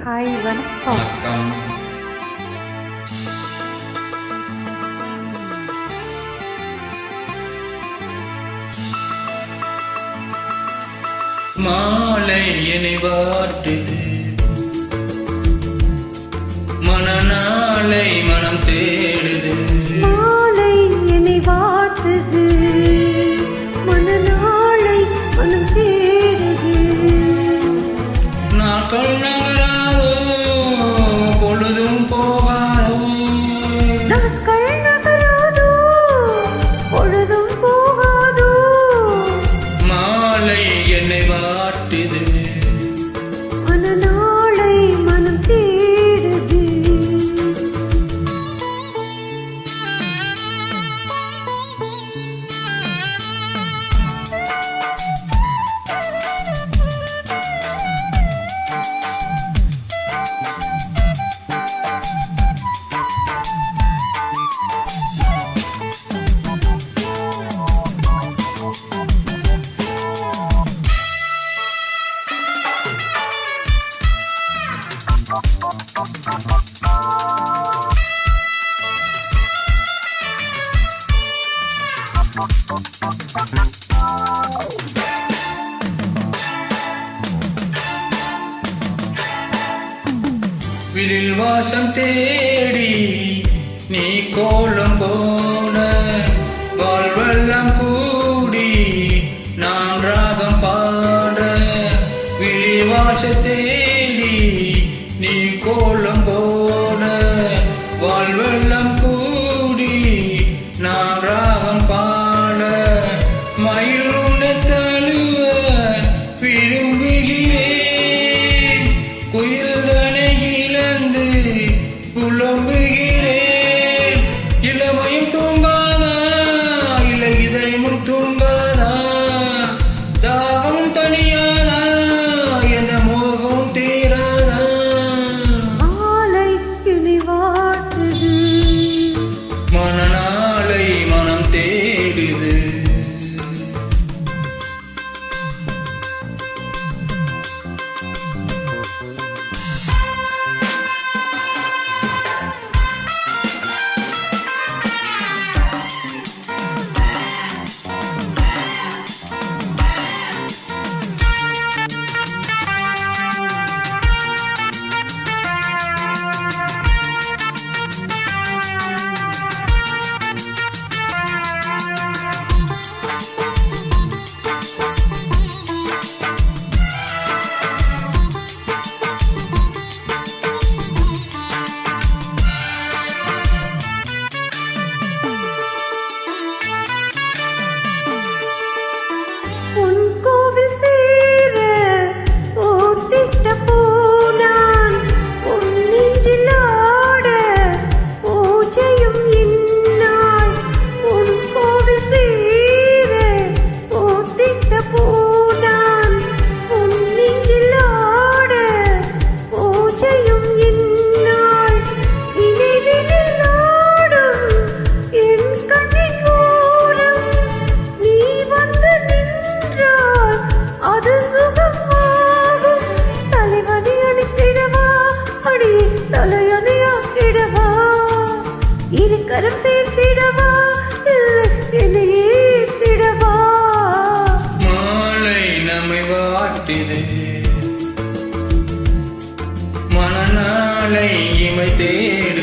Hi வணக்கம். வணக்கம். மாலை என்னை வாட்டுது, மனநாளை மனம் தேடுது. மாலை என்னை வாட்டுது, மனநாளை மனம் தேடுது. நாட்கள் நகராதோ, பொழுதும் போகாதோ. நாட்கள் நகராதோ, பொழுதும் போகாதோ. மாலை என்னை வாட்டுது, மனநாளை மனம் தேடுது. விழில் வாசம் தேடி நீ கோலம் போட, வாழ்வெல்லாம் கூடி நான் ராகம் பாட. விழில் வாசம் தேடி நீ கோலம் போட, வாழ்வெல்லாம் கூடி நான் ராகம் பாட. மயில் உன்னை தழுவ விரும்புகிறேன், குயில் புலம்புகிறேன். இளமையும் தூங்காதா, இல்லை இதயமும் தூங்காதா. தாகம் தனியாதா, எந்த மோகம் தீராதா. மாலை என்னை வாட்டுது, மனநாளை மனம் தேடுது. இருக்கரம் சேர்த்திடவா, என்னை ஏற்றிடவா. மாலை நம்மை வாட்டுது, மனநாளை இமை தேடு.